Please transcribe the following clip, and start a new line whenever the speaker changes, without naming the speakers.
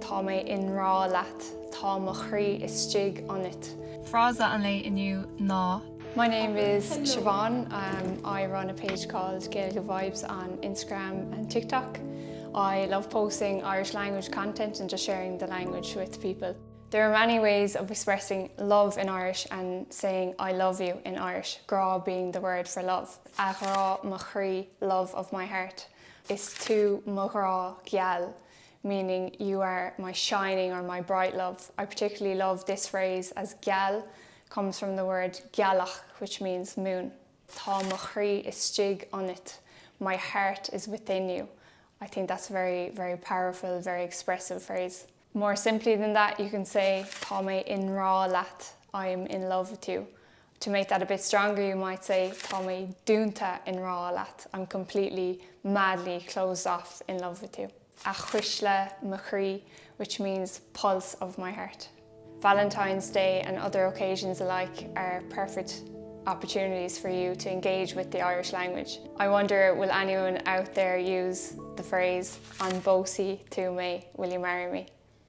Tá mé in rá leat, tá mo chrí is stig on it.
Frása an lei inniu ná.
My name is Siobhan. I run a page called Gaeilge Vibes on Instagram and TikTok. I love posting Irish language content and just sharing the language with people. There are many ways of expressing love in Irish and saying I love you in Irish, gra being the word for love. A gra mo chrí, love of my heart. Is tú mo gra Gaeilge, meaning you are my shining or my bright love. I particularly love this phrase as Gaeilge comes from the word Gaeilge, which means moon. Tá mo chrí is stig on it. My heart is within you. I think that's a very, very powerful, very expressive phrase. More simply than that, you can say, Tá mé in rá leat, I am in love with you. To make that a bit stronger, you might say, Tá mé dúnta in rá leat, I'm completely, madly closed off in love with you. A chuisle mo chrí, which means pulse of my heart. Valentine's Day and other occasions alike are perfect opportunities for you to engage with the Irish language. I wonder, will anyone out there use the phrase, an bósaí tú mé, will you marry me?